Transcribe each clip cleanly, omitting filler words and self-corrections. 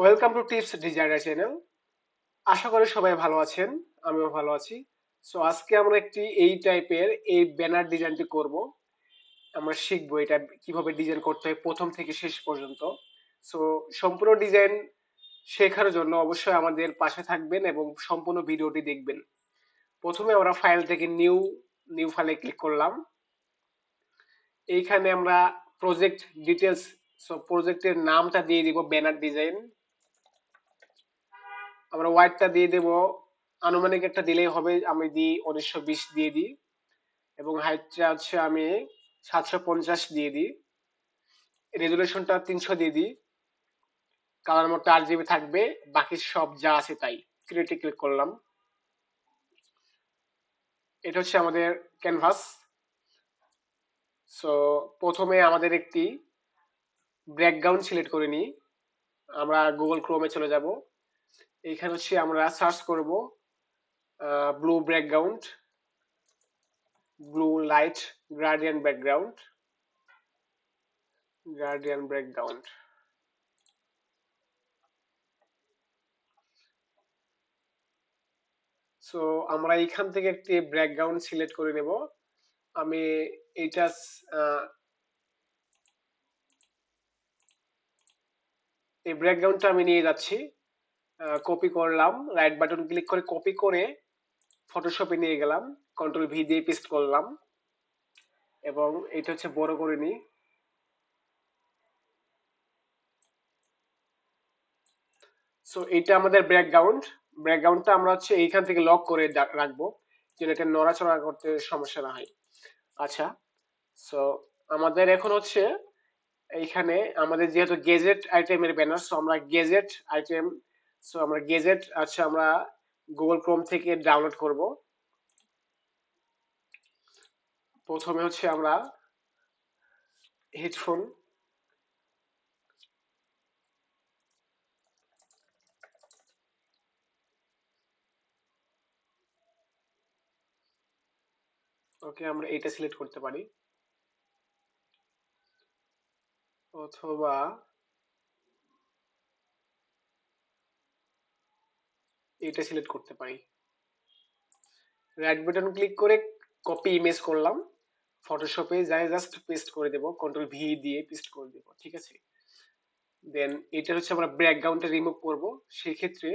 Welcome to tips designer channel. আশা করি সবাই ভালো আছেন। আমিও ভালো আছি। সো আজকে আমরা একটি এই টাইপের এই ব্যানার ডিজাইনটি করব। আমরা শিখবো এটা কিভাবে ডিজাইন করতে হয় প্রথম থেকে শেষ পর্যন্ত। সো সম্পূর্ণ ডিজাইন শেখার জন্য অবশ্যই আমাদের পাশে থাকবেন এবং সম্পূর্ণ ভিডিওটি দেখবেন। প্রথমে আমরা ফাইল থেকে নিউ নিউ ফাইলে ক্লিক করলাম। এইখানে আমরা প্রজেক্ট ডিটেলস, সো প্রজেক্টের নামটা দিয়ে দিব ব্যানার ডিজাইন। আমরা ওয়াইডটা দিয়ে দেব, আনুমানিক একটা দিলেই হবে, আমি দিই 1920 দিয়ে দিই এবং হাইটটা হচ্ছে আমি 750 দিয়ে দিই, রেজুলেশনটা 300 দিয়ে দিই, কালার মোডটা RGB থাকবে, বাকি সব যা আছে তাই। ক্রিয়েটে ক্লিক করলাম। এটা হচ্ছে আমাদের ক্যানভাস। সো প্রথমে আমাদের একটি ব্যাকগ্রাউন্ড সিলেক্ট করে নিই। আমরা গুগল ক্রোমে চলে যাব। এইখানে হচ্ছে আমরা সার্চ করব blue background, blue light gradient background, gradient background. So আমরা এইখান থেকে একটি ব্যাকগ্রাউন্ড সিলেক্ট করে নেব। আমি এইটা এই ব্যাকগ্রাউন্ডটা আমি নিয়ে যাচ্ছি, কপি করলাম, রাইট বাটন ক্লিক করে কপি করে ফটোশপে নিয়ে গেলাম, কন্ট্রোল V দিয়ে পেস্ট করলাম এবং এটা হচ্ছে বড় করে নিই। সো এটা আমাদের ব্যাকগ্রাউন্ড। ব্যাকগ্রাউন্ডটা আমরা হচ্ছে এইখান থেকে লক করে রাখবো, যেন এটা নড়াচড়া করতে সমস্যা না হয়। আচ্ছা, সো আমাদের এখন হচ্ছে এইখানে আমাদের যেহেতু গেজেট আইটেমের ব্যানার, সো আমরা গেজেট আইটেম, সো আমরা গেজেট আচ্ছা আমরা গুগল ক্রোম থেকে ডাউনলোড করব। প্রথমে হচ্ছে আমরা হেডফোন, ওকে আমরা এটা সিলেক্ট করতে পারি, অথবা এটা সিলেক্ট করতে পারি। রাইট বাটন ক্লিক করে কপি ইমেজ করলাম, ফটোশপে যাই জাস্ট পেস্ট করে দেব, কন্ট্রোল V দিয়ে পেস্ট করে দেব, ঠিক আছে। দেন এটা হচ্ছে আমরা ব্যাকগ্রাউন্ডটা রিমুভ করব। সেই ক্ষেত্রে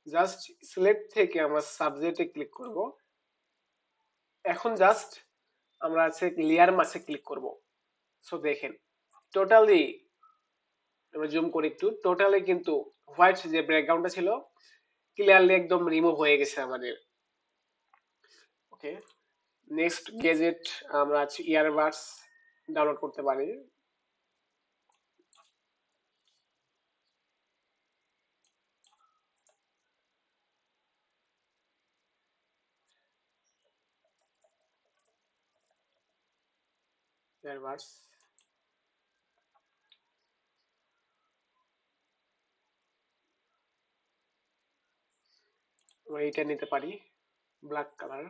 জাস্ট সিলেক্ট থেকে আমরা সাবজেক্টে ক্লিক করব। এখন জাস্ট আমরা আছে লেয়ার মাসে ক্লিক করব। সো দেখেন টোটালি, আমরা জুম করে একটু, টোটালি কিন্তু হোয়াইট যে ব্যাকগ্রাউন্ডটা ছিল ক্লিয়ারলি একদম রিমুভ হয়ে গেছে আমাদের। ওকে, নেক্সট গেজেট আমরা আছে ইয়ারবাডস ডাউনলোড করতে পারি। ইয়ারবাডস আমরা এটা নিতে পারি, ব্ল্যাক কালার।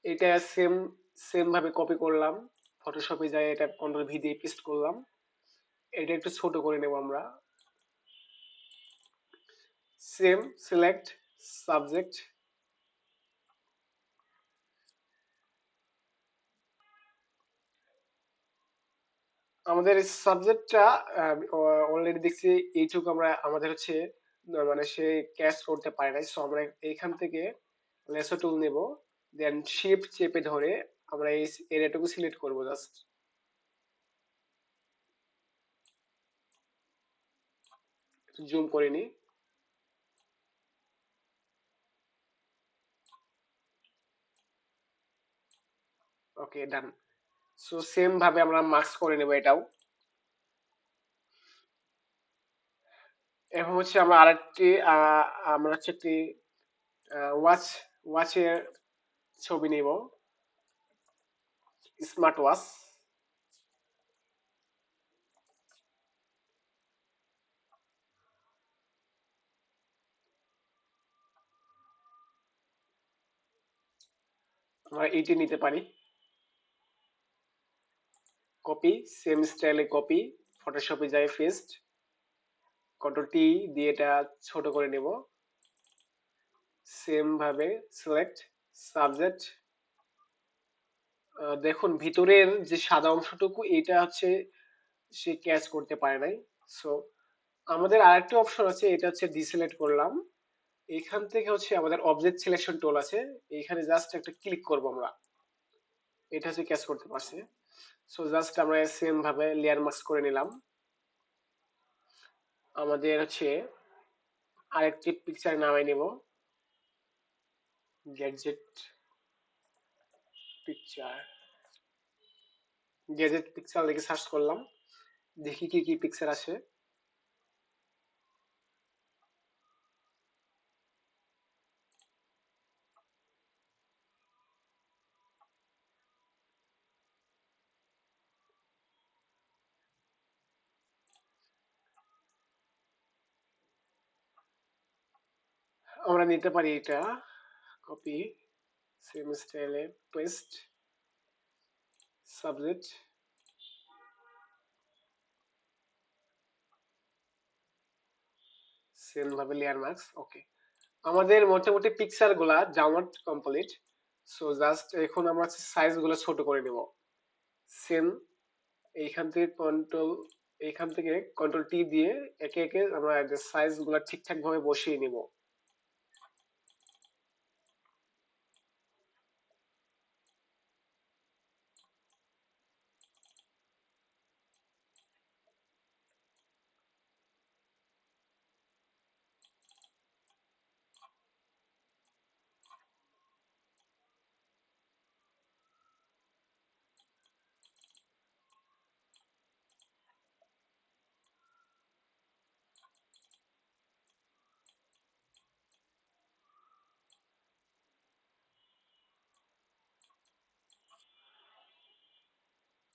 এটা সেম সেম ভাবে কপি করলাম, ফটোশপে যাই এটা কন্ট্রোল V দিয়ে পেস্ট করলাম। এটা একটু ছোট করে নেব আমরা। সেম সিলেক্ট সাবজেক্ট, আমাদের সাবজেক্টটা অলরেডি দেখছি এইটুকু আমরা আমাদের হচ্ছে মানে সে ক্যাচ করতে পারে নাই, সো আমরা এইখান থেকে লেসো টুল নেব, দেন শিফট চেপে ধরে আমরা এই এরিয়াটুকু সিলেক্ট করব জাস্ট। জুম করে নিই। ওকে ডান। সো সেম ভাবে আমরা মার্কস করে নেব এটাও। এখন হচ্ছে আমরা আরেকটি আমরা হচ্ছে একটি ওয়াচ ওয়াচের ছবি নিব, স্মার্ট ওয়াচ। আমরা এইটি নিতে পারি, কপি, সেম স্টাইলে কপি, ফটোশপে যাই পেস্ট, কন্ট্রোল টি দিয়ে এটা ছোট করে নেব। সেম ভাবে সিলেক্ট সাবজেক্ট। দেখুন ভিতরের যে সাদা অংশটুকু এটা হচ্ছে সে ক্যাচ করতে পারে নাই। সো আমাদের আরেকটা অপশন আছে, এটা হচ্ছে ডিসিলেক্ট করলাম। এখান থেকে হচ্ছে আমাদের অবজেক্ট সিলেকশন টুল আছে, এখানে জাস্ট একটা ক্লিক করব আমরা। এটা হচ্ছে ক্যাচ করতে পারছে। সো জাস্ট আমরা সেম ভাবে লেয়ার মাস্ক করে নিলাম। আমাদের হচ্ছে আরেকটি পিকচার নামাই নেব, গ্যাজেট পিকচার। গ্যাজেট পিকচার লিখে সার্চ করলাম, দেখি কি কি পিকচার আসে। আমরা নিতে পারি এটা, কপি, সেম স্টাইলে পেস্ট, সাবজেক্ট, সেম ভাবে লেয়ার মার্কস। ওকে, আমাদের মোটামুটি পিকচার গুলা ডাউনলোড কমপ্লিট। সো জাস্ট এখন আমরা সাইজ গুলো ছোট করে নেব। সেম এইখান থেকে কন্ট্রোল টি দিয়ে একে একে আমরা সাইজ গুলা ঠিকঠাক ভাবে বসিয়ে নিব।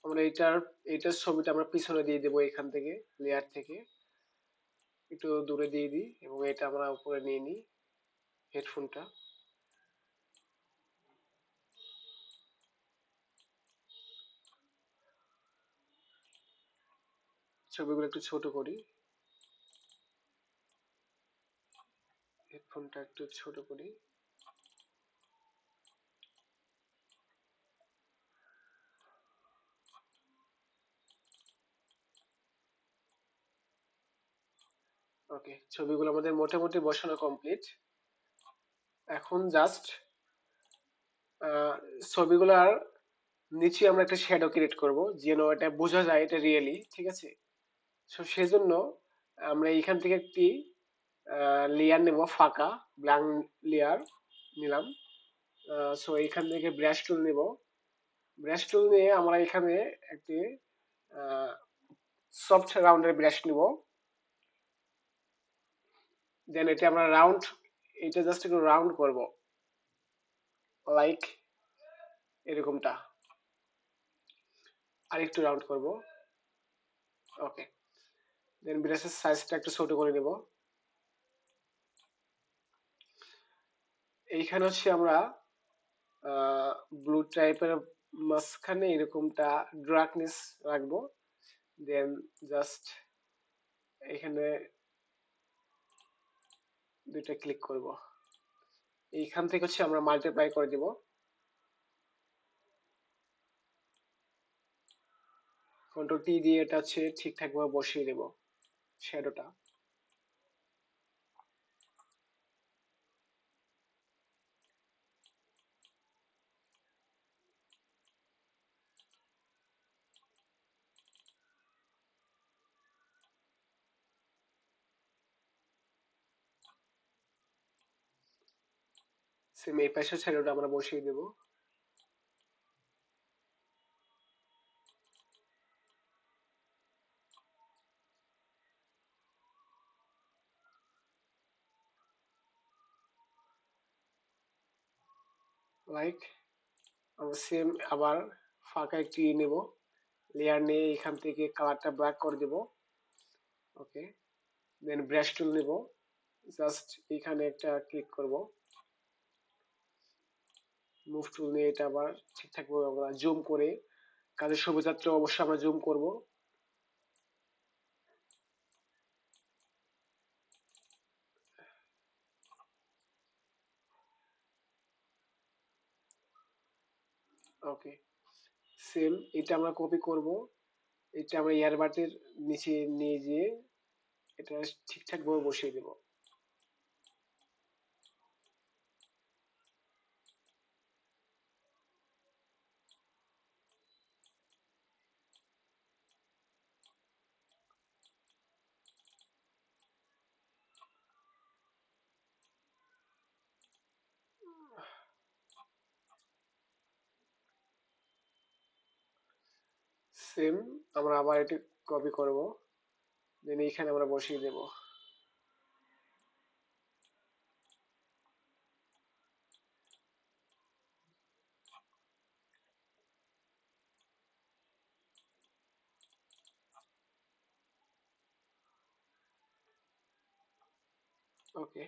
আমরা এটার ছবিটা আমরা পিছনে দিয়ে দেবো, এখান থেকে লেয়ার থেকে একটু দূরে দিয়ে দিই এবং এটা আমরা উপরে নিয়ে নিই হেডফোনটা। ছবিগুলো একটু ছোট করি, হেডফোনটা একটু ছোট করি। ওকে, ছবিগুলো আমাদের মোটামুটি বসানো কমপ্লিট। এখন জাস্ট ছবিগুলোর নিচে আমরা একটা শ্যাডো ক্রিয়েট করব, যেন এটা বোঝা যায় এটা রিয়েলি, ঠিক আছে। সো সেজন্য আমরা এখান থেকে একটি লেয়ার নেব, ফাঁকা ব্ল্যাঙ্ক লেয়ার নিলাম। সো এখান থেকে ব্রাশ টুল নেব, ব্রাশ টুল নিয়ে আমরা এখানে একটি সফট রাউন্ডের ব্রাশ নিব। দেন এটা আমরা এটা জাস্ট একটু রাউন্ড করব, লাইক এরকমটা, আর একটু রাউন্ড করব। ওকে, দেন ব্রাশের সাইজটা একটু ছোট করে নেব। এইখানে হচ্ছে আমরা ব্লু টাইপের মাঝখানে এরকমটা ডার্কনেস রাখবো। দেন জাস্ট এখানে দুইটা ক্লিক করব, এইখান থেকে হচ্ছে আমরা মাল্টিপ্লাই করে দিব। কন্ট্রোল টি দিয়ে এটা হচ্ছে ঠিকঠাক ভাবে বসিয়ে দেব শ্যাডোটা। সেম এই পাশের শ্যাডোটা আমরা বসিয়ে দেব। লাইক আমরা সেম আবার ফাঁকা একটি নেব, লেয়ার নিয়ে এখান থেকে কালারটা ব্ল্যাক করে দেব। ওকে, দেন ব্রাশ টুল নেব, জাস্ট এখানে একটা ক্লিক করব, মুভ টুল নিয়ে এটা আবার ঠিকঠাক ভাবে আমরা জুম করে, কাজের শুভযাত্রা অবশ্যই আমরা জুম করব। ওকে, সেম এটা আমরা কপি করব, এটা আমরা ইয়ারবাটের নিচে নিয়ে গিয়ে এটা ঠিকঠাক ভাবে বসিয়ে দেব। সেম আমরা আবার এটা কপি করব, দেন এখানে আমরা বসিয়ে দেব। ওকে,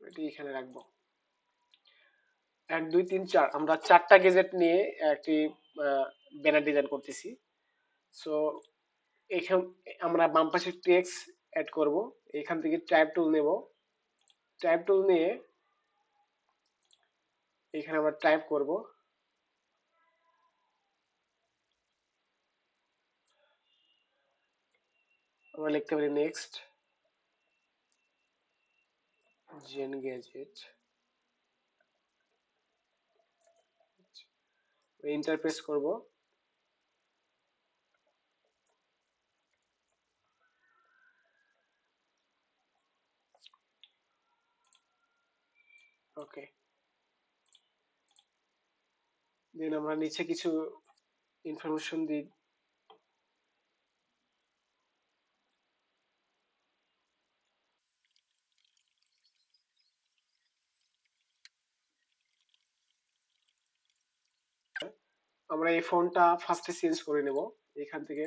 এটি এখানে রাখবো। 1 2 3 4 আমরা 4টা গেজেট নিয়ে একটি ব্যানার ডিজাইন করতেছি। সো এখান আমরা বাম পাশে টেক্সট অ্যাড করব, এখান থেকে টাইপ টুল নেব, টাইপ টুল নিয়ে এখানে আমরা টাইপ করব, আমরা লিখতে পারি next gen gadget, enter press করব। ওকে, দেন আমরা নিচে কিছু ইনফরমেশন দিই। আমরা এই ফন্টটা ফার্স্টে চেঞ্জ করে নেব, এখান থেকে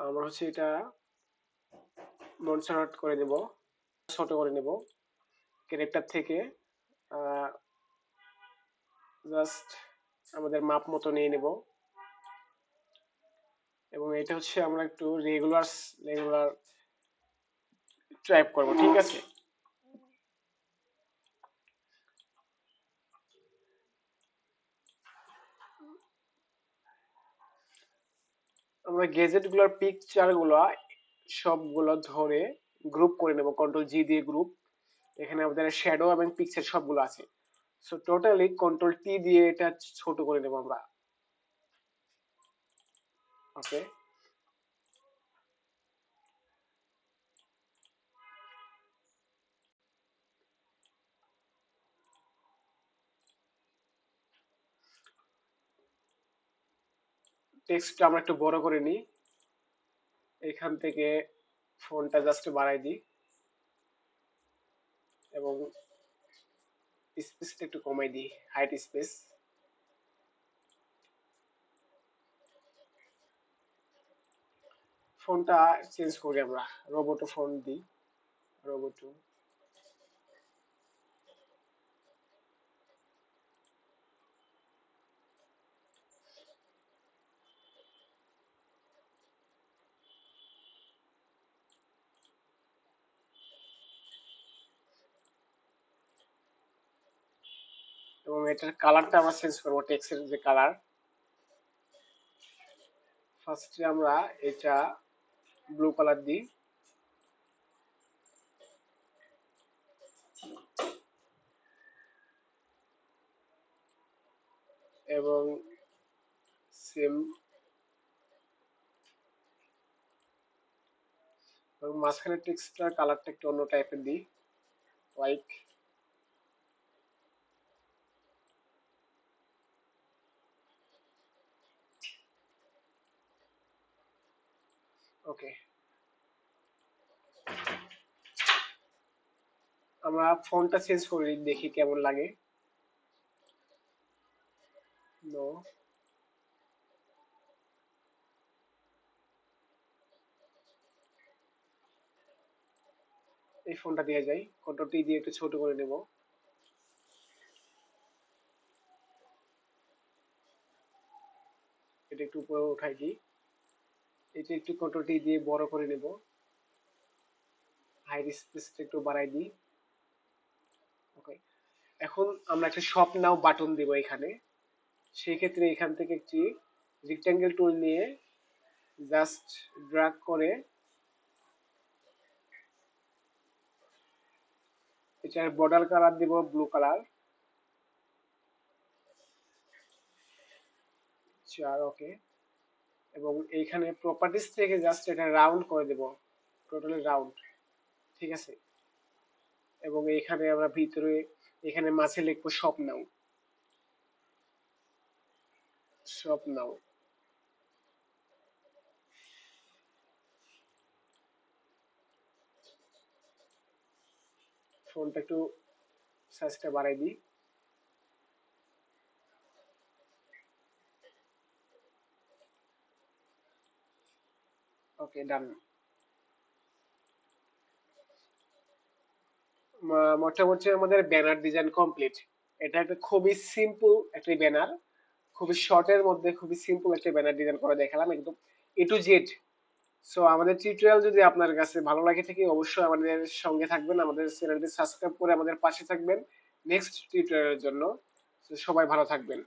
আমরা হচ্ছে এটা মনসার্ট করে দেব, ছোট করে নেব, ক্যারেক্টার থেকে জাস্ট আমাদের মাপ মতো নিয়ে নেব, এবং এটা হচ্ছে আমরা একটু রেগুলার রেগুলার টাইপ করব, ঠিক আছে। আমরা গেজেট গুলোর পিকচার গুলো সবগুলো ধরে গ্রুপ করে নেব, কন্ট্রোল জি দিয়ে গ্রুপ। এখানে আমাদের শ্যাডো এবং পিকচার সবগুলো আছে। সো টোটালি কন্ট্রোল টি দিয়ে এটা ছোট করে নেব আমরা। ওকে, টেক্সটটা আমরা একটু বড় করে নিই, এখান থেকে ফন্টটা জাস্ট বাড়াই দিই এবং স্পেসটা একটু কমাই দিই, হাইট স্পেস। ফন্টটা চেঞ্জ করি, আমরা রোবোটো ফন্ট দিই, রোবোটো। এবং এটার কালারটা আমরা চেঞ্জ করবো, টেক্সটের যে কালার। ফার্স্টে আমরা এটা ব্লু কালার দিই, এবং সেম এবং মাঝখানে টেক্সটটার কালারটা একটু অন্য টাইপের দিই, লাইক। ওকে, আমরা ফন্টটা চেঞ্জ করি, দেখি কেমন লাগে। নো, এই ফন্টটা দিয়ে যাই, কন্ট্রোল টি দিয়ে একটু ছোট করে নেব, এটা একটু উপরে উঠাই দিই, এটা একটু কন্ট্রোল টি দিয়ে বড় করে নেব, হাইট স্পেসটা একটু বাড়াই দিই, এখন আমরা একটা শপ নাও বাটন দিব এখানে। সেই ক্ষেত্রে এখান থেকে একটি রেক্টাঙ্গেল টুল নিয়ে জাস্ট ড্র্যাগ করে এটার বর্ডার কালার দিব ব্লু কালার। চার, ওকে। এবং এইখানে প্রপার্টিস থেকে জাস্ট এটা রাউন্ড করে দেব, টোটালি রাউন্ড, ঠিক আছে। এবং এইখানে আমরা ভিতরে এখানে মাঝে লিখবো শপ নাও, শপ নাও। ফোনটা একটু সাইজটা বাড়াই দিই। ওকে, ডান। মোটামুটি আমাদের ব্যানার ডিজাইন কমপ্লিট। এটা একটা খুবই সিম্পল একটা ব্যানার, খুবই শর্টের মধ্যে খুবই সিম্পল একটা ব্যানার ডিজাইন করে দেখালাম, একদম এ টু জেড। সো আমাদের টিউটোরিয়াল যদি আপনার কাছে ভালো লাগে থাকে, অবশ্যই আমাদের সঙ্গে থাকবেন, আমাদের চ্যানেলটি সাবস্ক্রাইব করে আমাদের পাশে থাকবেন নেক্সট টিউটোরিয়ালের জন্য। So, সবাই ভালো থাকবেন।